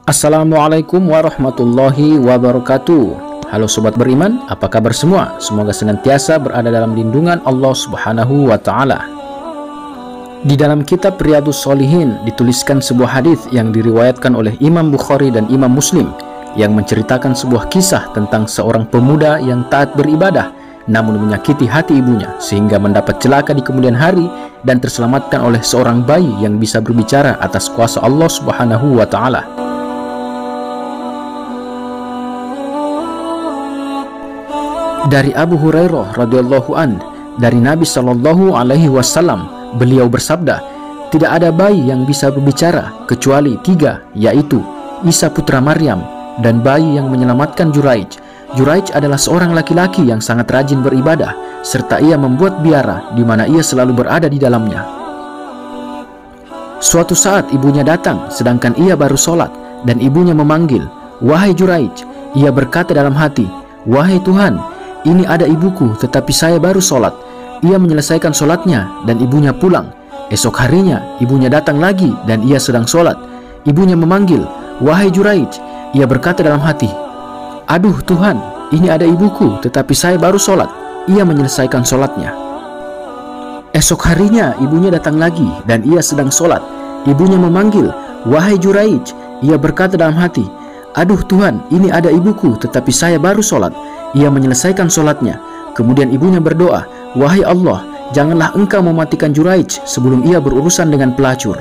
Assalamualaikum warahmatullahi wabarakatuh. Halo sobat beriman, apa kabar semua? Semoga senantiasa berada dalam lindungan Allah Subhanahu wa taala. Di dalam kitab Riyadhus Shalihin dituliskan sebuah hadis yang diriwayatkan oleh Imam Bukhari dan Imam Muslim yang menceritakan sebuah kisah tentang seorang pemuda yang taat beribadah namun menyakiti hati ibunya sehingga mendapat celaka di kemudian hari dan terselamatkan oleh seorang bayi yang bisa berbicara atas kuasa Allah Subhanahu wa taala. Dari Abu Hurairah radhiyallahu an, dari Nabi Shallallahu alaihi wasallam, beliau bersabda, tidak ada bayi yang bisa berbicara kecuali tiga, yaitu Isa putra Maryam dan bayi yang menyelamatkan Juraij. Juraij adalah seorang laki-laki yang sangat rajin beribadah serta ia membuat biara di mana ia selalu berada di dalamnya. Suatu saat ibunya datang sedangkan ia baru sholat dan ibunya memanggil, "Wahai Juraij." Ia berkata dalam hati, "Wahai Tuhan, ini ada ibuku tetapi saya baru sholat." Ia menyelesaikan sholatnya dan ibunya pulang. Esok harinya ibunya datang lagi dan ia sedang sholat. Ibunya memanggil, "Wahai Juraij." Ia berkata dalam hati, "Aduh Tuhan, ini ada ibuku tetapi saya baru sholat." Ia menyelesaikan sholatnya. Esok harinya ibunya datang lagi dan ia sedang sholat. Ibunya memanggil, "Wahai Juraij." Ia berkata dalam hati, "Aduh Tuhan, ini ada ibuku tetapi saya baru sholat." Ia menyelesaikan sholatnya. Kemudian ibunya berdoa, "Wahai Allah, janganlah engkau mematikan Juraij sebelum ia berurusan dengan pelacur."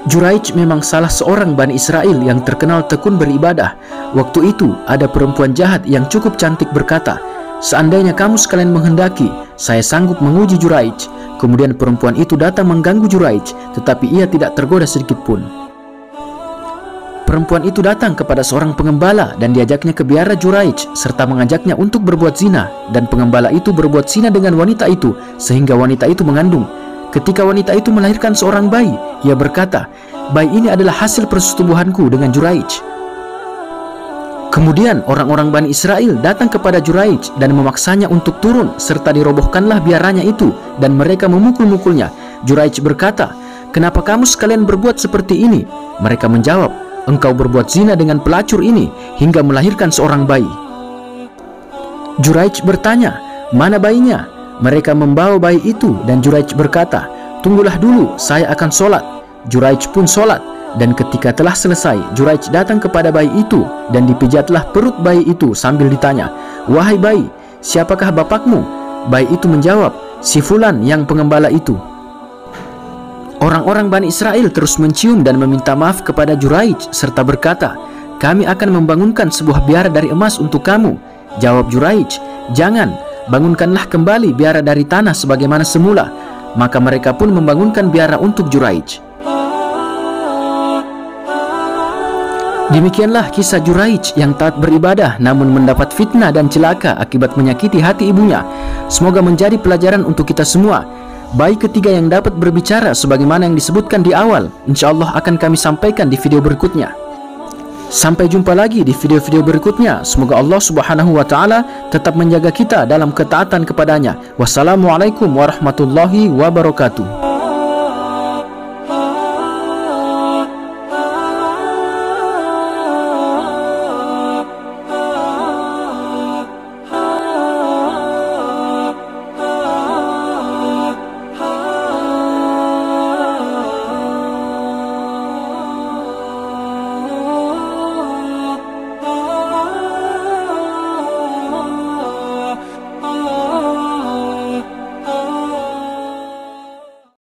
Juraij memang salah seorang Bani Israel yang terkenal tekun beribadah. Waktu itu ada perempuan jahat yang cukup cantik berkata, "Seandainya kamu sekalian menghendaki, saya sanggup menguji Juraij." Kemudian perempuan itu datang mengganggu Juraij, tetapi ia tidak tergoda sedikit pun. Perempuan itu datang kepada seorang pengembala dan diajaknya ke biara Juraij serta mengajaknya untuk berbuat zina, dan pengembala itu berbuat zina dengan wanita itu sehingga wanita itu mengandung. Ketika wanita itu melahirkan seorang bayi, ia berkata, "Bayi ini adalah hasil persetubuhanku dengan Juraij." Kemudian orang-orang Bani Israel datang kepada Juraij dan memaksanya untuk turun serta dirobohkanlah biaranya itu dan mereka memukul-mukulnya. Juraij berkata, "Kenapa kamu sekalian berbuat seperti ini?" Mereka menjawab, "Engkau berbuat zina dengan pelacur ini hingga melahirkan seorang bayi." Juraij bertanya, "Mana bayinya?" Mereka membawa bayi itu dan Juraij berkata, "Tunggulah dulu, saya akan sholat." Juraij pun sholat, dan ketika telah selesai, Juraij datang kepada bayi itu dan dipijatlah perut bayi itu sambil ditanya, "Wahai bayi, siapakah bapakmu?" Bayi itu menjawab, "Si Fulan yang pengembala itu." Orang-orang Bani Israel terus mencium dan meminta maaf kepada Juraij serta berkata, "Kami akan membangunkan sebuah biara dari emas untuk kamu." Jawab Juraij, "Jangan, bangunkanlah kembali biara dari tanah sebagaimana semula." Maka mereka pun membangunkan biara untuk Juraij. Demikianlah kisah Juraij yang taat beribadah namun mendapat fitnah dan celaka akibat menyakiti hati ibunya. Semoga menjadi pelajaran untuk kita semua. Bayi ketiga yang dapat berbicara sebagaimana yang disebutkan di awal, insya Allah akan kami sampaikan di video berikutnya. Sampai jumpa lagi di video-video berikutnya. Semoga Allah Subhanahu wa taala tetap menjaga kita dalam ketaatan kepadanya. Wassalamualaikum warahmatullahi wabarakatuh.